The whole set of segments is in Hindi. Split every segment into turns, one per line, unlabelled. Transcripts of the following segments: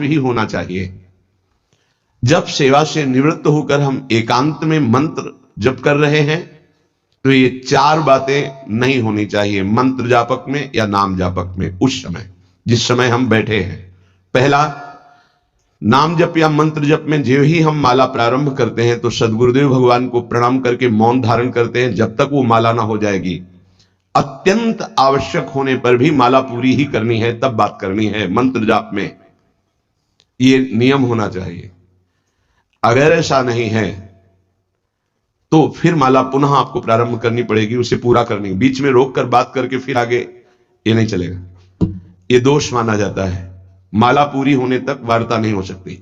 ही होना चाहिए। जब सेवा से निवृत्त होकर हम एकांत में मंत्र जप कर रहे हैं तो ये चार बातें नहीं होनी चाहिए मंत्र जापक में या नाम जापक में। उस समय जिस समय हम बैठे हैं, पहला, नाम जप या मंत्र जप में जो ही हम माला प्रारंभ करते हैं तो सदगुरुदेव भगवान को प्रणाम करके मौन धारण करते हैं जब तक वो माला ना हो जाएगी। अत्यंत आवश्यक होने पर भी माला पूरी ही करनी है, तब बात करनी है मंत्र जाप में, ये नियम होना चाहिए। अगर ऐसा नहीं है तो फिर माला पुनः आपको प्रारंभ करनी पड़ेगी, उसे पूरा करनी। बीच में रोक कर बात करके फिर आगे, ये नहीं चलेगा, ये दोष माना जाता है। माला पूरी होने तक वार्ता नहीं हो सकती।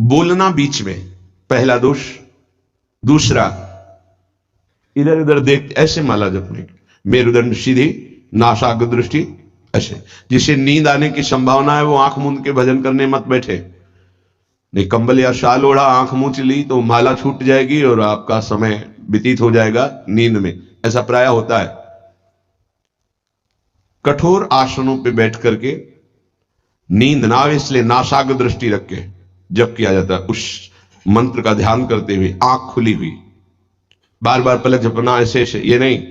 बोलना बीच में, पहला दोष। दूसरा, इधर उधर देख ऐसे माला जपने, मेरुदंड सीधी, नासाग्र दृष्टि ऐसे। जिसे नींद आने की संभावना है वो आंख मूंद के भजन करने मत बैठे, नहीं कंबल या शाल ओढ़ा, आंख मूंद ली तो माला छूट जाएगी और आपका समय व्यतीत हो जाएगा नींद में, ऐसा प्राय होता है। कठोर आसनों पे बैठ करके नींद ना आवे इसलिए नासाग्र दृष्टि रख के जप किया जाता है। उस मंत्र का ध्यान करते हुए आंख खुली हुई, बार बार पलक झपकना ऐसे ऐसे, ये नहीं,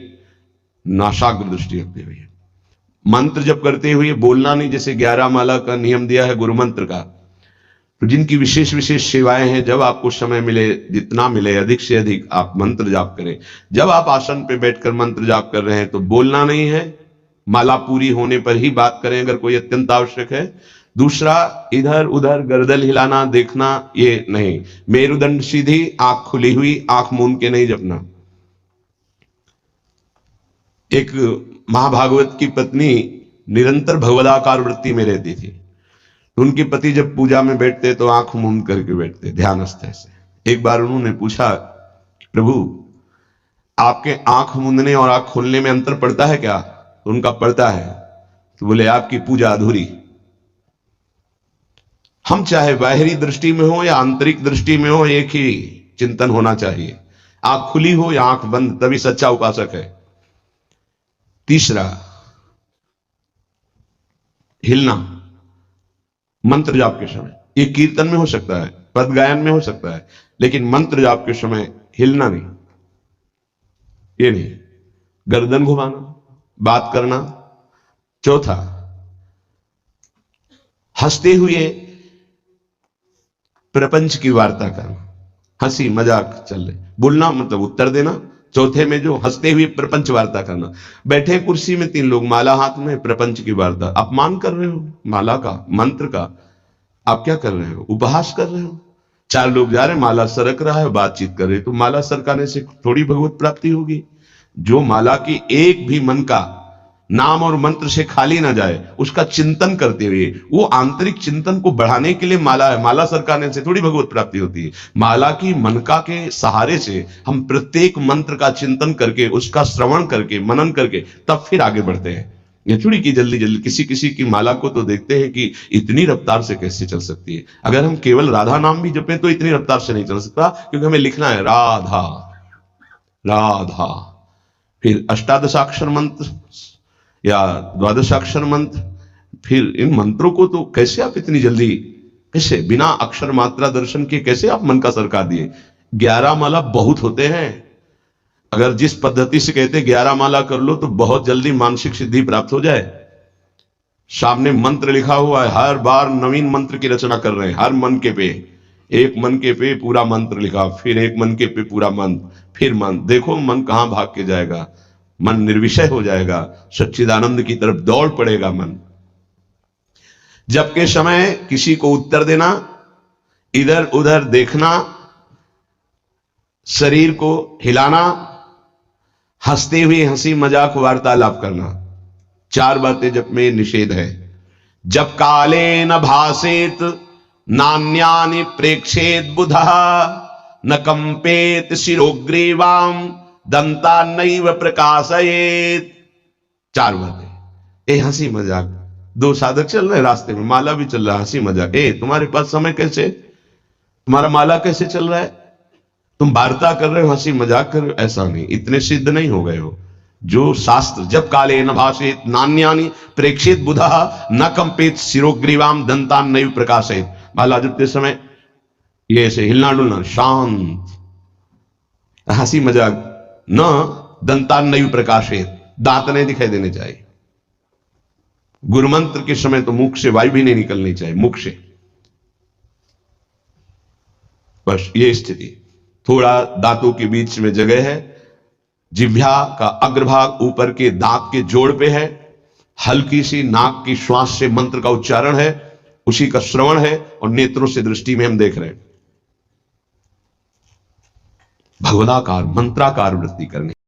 नासाग्र दृष्टि रखते हुए मंत्र जप करते हुए बोलना नहीं। जैसे 11 माला का नियम दिया है गुरु मंत्र का, तो जिनकी विशेष विशेष सेवाएं हैं, जब आपको समय मिले, जितना मिले अधिक से अधिक आप मंत्र जाप करें। जब आप आसन पे बैठकर मंत्र जाप कर रहे हैं तो बोलना नहीं है, माला पूरी होने पर ही बात करें अगर कोई अत्यंत आवश्यक है। दूसरा, इधर उधर गर्दन हिलाना देखना ये नहीं। मेरुदंड सीधी, आंख खुली हुई, आंख मूंद के नहीं जपना। एक महाभागवत की पत्नी निरंतर भगवदाकार वृत्ति में रहती थी। उनके पति जब पूजा में बैठते तो आंख मूंद करके बैठते ध्यानस्थ से। एक बार उन्होंने पूछा, प्रभु आपके आंख मूंदने और आंख खोलने में अंतर पड़ता है क्या? तो उनका पड़ता है। तो बोले आपकी पूजा अधूरी। हम चाहे बाहरी दृष्टि में हो या आंतरिक दृष्टि में हो, एक ही चिंतन होना चाहिए, आंख खुली हो या आंख बंद, तभी सच्चा उपासक है। तीसरा, हिलना मंत्र जाप के समय, ये कीर्तन में हो सकता है, पद गायन में हो सकता है, लेकिन मंत्र जाप के समय हिलना नहीं, ये नहीं, गर्दन घुमाना, बात करना। चौथा, हंसते हुए प्रपंच की वार्ता करना, हंसी मजाक चल रहे, बोलना मतलब उत्तर देना। चौथे में जो हंसते हुए प्रपंच वार्ता करना, बैठे कुर्सी में 3 लोग, माला हाथ में, प्रपंच की वार्ता। अपमान कर रहे हो माला का, मंत्र का, आप क्या कर रहे हो? उपहास कर रहे हो। 4 लोग जा रहे, माला सरक रहा है, बातचीत कर रहे, तो माला सरकाने से थोड़ी भगवत प्राप्ति होगी। जो माला की एक भी मन का नाम और मंत्र से खाली ना जाए, उसका चिंतन करते हुए, वो आंतरिक चिंतन को बढ़ाने के लिए माला है। माला सरकाने से थोड़ी भगवत प्राप्ति होती है। माला की मनका के सहारे से हम प्रत्येक मंत्र का चिंतन करके, उसका श्रवण करके, मनन करके, तब फिर आगे बढ़ते हैं। ये थोड़ी की जल्दी जल्दी, किसी किसी की माला को तो देखते हैं कि इतनी रफ्तार से कैसे चल सकती है। अगर हम केवल राधा नाम भी जपें तो इतनी रफ्तार से नहीं चल सकता, क्योंकि हमें लिखना है राधा राधा। फिर अष्टादशाक्षर मंत्र या द्वादशाक्षर मंत्र, फिर इन मंत्रों को तो कैसे आप इतनी जल्दी, कैसे बिना अक्षर मात्रा दर्शन के कैसे आप मन का सरका दिए? 11 माला बहुत होते हैं। अगर जिस पद्धति से कहते 11 माला कर लो तो बहुत जल्दी मानसिक सिद्धि प्राप्त हो जाए। सामने मंत्र लिखा हुआ है, हर बार नवीन मंत्र की रचना कर रहे हैं। हर मन के पे, एक मन के पे पूरा मंत्र लिखा, फिर एक मन के पे पूरा मंत्र, फिर मंत्र। देखो मन कहां भाग के जाएगा, मन निर्विषय हो जाएगा, सच्चिदानंद की तरफ दौड़ पड़ेगा मन। जब के समय किसी को उत्तर देना, इधर उधर देखना, शरीर को हिलाना, हंसते हुए हंसी मजाक वार्तालाप करना, 4 बातें जब में निषेध है। जब काले न भासेत नान्यानि प्रेक्षेत बुधा न कंपेत शिरोग्रीवाम दंता नैव प्रकाशयेत। 4 बातें। ए हंसी मजाक, 2 साधक चल रहे रास्ते में, माला भी चल रहा, हंसी मजाक। ए तुम्हारे पास समय कैसे, तुम्हारा माला कैसे चल रहा है, तुम वार्ता कर रहे हो, हंसी मजाक कर रहे हो, ऐसा नहीं, इतने सिद्ध नहीं हो गए हो। जो शास्त्र जब काले न भाषेत नान्यानि प्रेक्षित बुधा न कंपित शिरोग्रीवाम दंतान नैव प्रकाशित। महाराज के समय ये ऐसे हिलना डुलना शांत, हंसी मजाक, न दंतान नैव प्रकाशित, दांत नहीं दिखाई देने चाहिए। गुरु मंत्र के समय तो मुख से वायु भी नहीं निकलनी चाहिए, मुख से। बस ये स्थिति, थोड़ा दांतों के बीच में जगह है, जिह्वा का अग्रभाग ऊपर के दांत के जोड़ पे है, हल्की सी नाक की श्वास से मंत्र का उच्चारण है, उसी का श्रवण है, और नेत्रों से दृष्टि में हम देख रहे हैं। भगवदाकार मंत्राकार वृत्ति करनी।